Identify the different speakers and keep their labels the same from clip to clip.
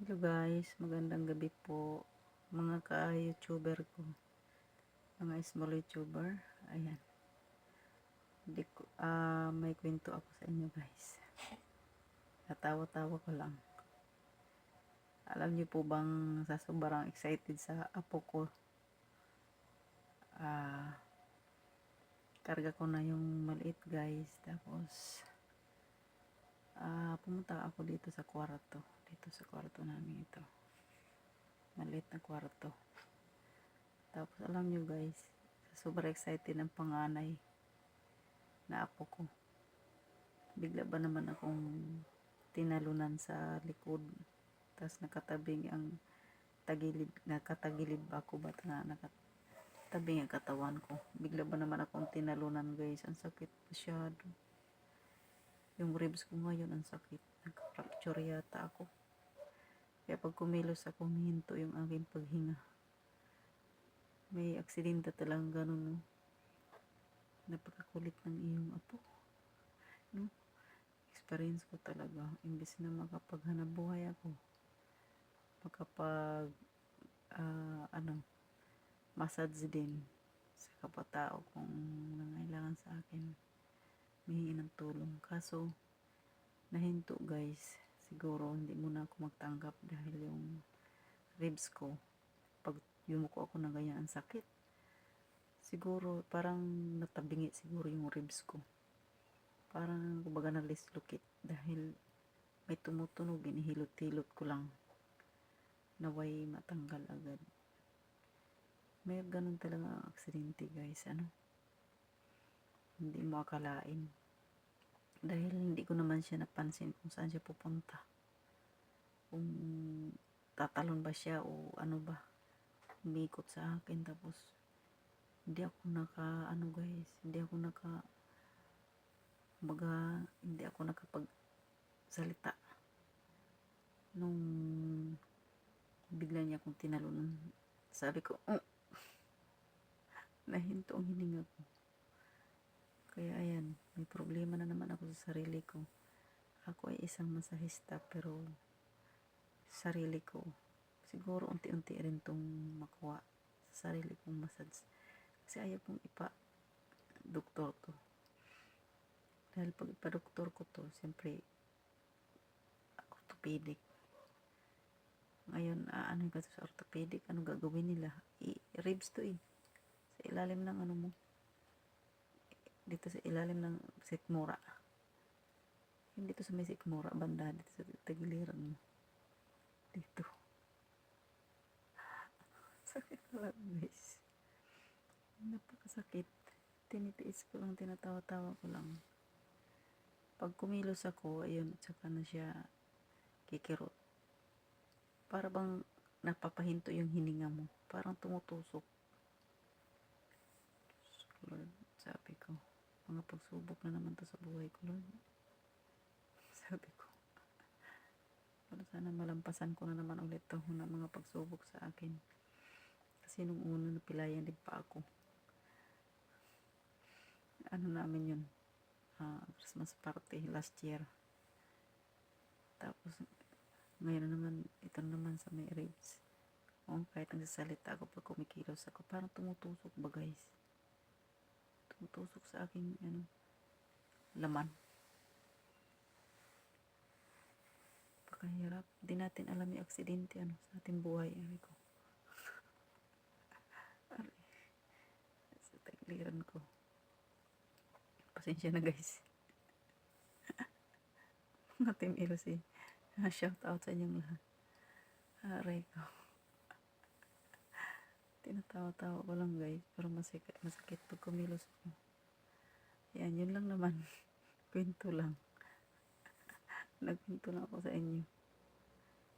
Speaker 1: Hello guys, magandang gabi po mga ka-YouTuber ko, mga small YouTuber. Ayan, may kwento ako sa inyo guys. Natawa-tawa ko lang. Alam niyo po bang sa sobrang excited sa apo ko, karga ko na yung maliit guys. Tapos pumunta ako dito sa kwarto namin ito. Maliit na kwarto. Tapos alam niyo guys, sobrang excited ng panganay na apo ko. Bigla ba naman akong tinalunan sa likod. Tapos nakatagilid ba ako ba na nakatabing ang katawan ko. Bigla ba naman akong tinalunan guys. Ang sakit masyado. Yung ribs ko ngayon ang sakit. Nagka-fracture yata ako. Kaya pag kumilos ako, humihinto yung aking paghinga. May aksidente talagang ganun, no? Napakakulit ng iyong apo, no? Experience ko talaga. Imbes na makapaghanap buhay ako, makapag massage din sa kapatao kung nangailangan sa akin, humingi ng tulong. Kaso nahinto guys. Siguro hindi muna ako magtanggap dahil yung ribs ko, pag yumuko ako ng ganyan, ang sakit. Siguro parang natabingi siguro yung ribs ko. Parang kumbaga nalislukit dahil may tumutunog, inihilot-hilot ko lang naway matanggal agad. May ganun talaga ang aksidente guys, hindi mo akalain. Dahil hindi ko naman siya napansin kung saan siya pupunta, kung tatalon ba siya o ano ba, umikot sa akin. Tapos hindi ako guys, hindi ako nakapagsalita nung bigla niya akong tinalunan. Sabi ko, nahinto ang hininga ko. Kaya ayan, may problema na naman ako sa sarili ko. Ako ay isang masahista, pero sarili ko, siguro unti-unti rin tong makuha sa sarili kong massage. Kasi ayaw kong ipa-doktor to. Dahil pag ipa-doktor ko to, siyempre, orthopedic. Ngayon, ano yung sa orthopedic, ano gagawin nila? Ribs to sa ilalim ng mo, dito sa ilalim ng sikmura. Hindi to sa may sikmura, banda, dito sa tagiliran mo. Dito. Sakit talaga guys. Napakasakit. Tinitiis ko lang, tinatawa-tawa ko lang. Pag kumilos ako, ayun, tsaka na siya kikirot. Para bang napapahinto yung hininga mo. Parang tumutusok. Lord, sabi ko, mga pagsubok na naman to sa buhay ko, Lord. Sabi ko, sana malampasan ko na naman ulit to na mga pagsubok sa akin. Kasi nung una napilayan din pa ako. Ano namin yun, Christmas party last year. Tapos ngayon naman, ito naman sa may ribs. Kahit nagsasalita ako pag kumikilos ako, parang tumutusok ba guys? Tumutusok sa aking laman. Pakahirap. Di natin alam yung aksidente sa ating buhay. Ko. Sa tagliran ko. Pasensya na guys. Mga Team LC. Shout out sa inyong lahat. Aray ko. Tinatawa-tawa ko lang guys. Pero masakit pag kumilos ako. Yan, yun lang naman. Kwento lang. Nagkwento lang ako sa inyo.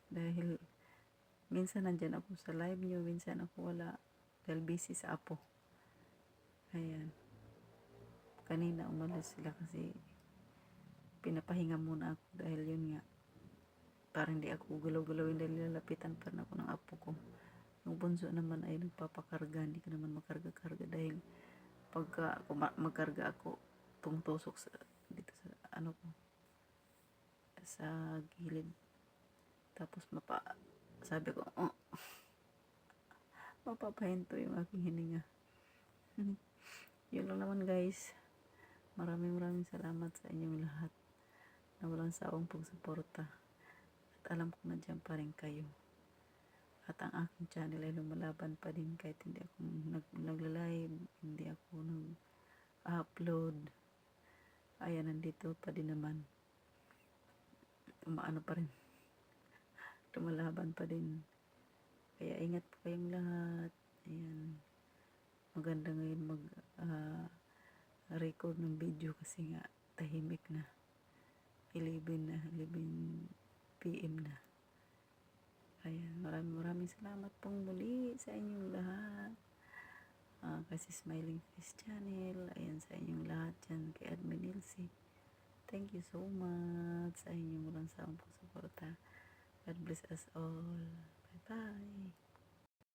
Speaker 1: Dahil minsan nandyan ako sa live nyo, minsan ako wala. Dahil busy sa apo. Ayan. Kanina umalis sila kasi pinapahinga muna ako dahil yun nga, parang hindi ako gulaw-galawin dahil lalapitan pa rin ako ng apo ko. Yung bunso naman ay nagpapakarga, hindi ko naman makarga-karga dahil pagka magkarga ako, tumutusok dito sa ko, sa gilid. Tapos sabi ko, oh, mapapahinto yung aking hininga. Yun lang naman guys. Maraming salamat sa inyong lahat na walang sawang pagsuporta. At alam ko na dyan pa rin kayo. At ang aking channel ay lumalaban pa din kahit hindi ako nagla-live, hindi ako nag-upload. Ayan, nandito pa din naman. Umaano pa rin. Lumalaban pa din. Kaya ingat po kayong lahat. Ayan. Maganda ngayon record ng video kasi nga tahimik na. 11 PM na. Ayan, maraming salamat pong muli sa inyong lahat. Kasi Smiling Face Channel, ayan sa inyong lahat dyan kay Admin Elsie. Thank you so much sa inyong walang sawang pagsuporta. God bless us all. Bye-bye.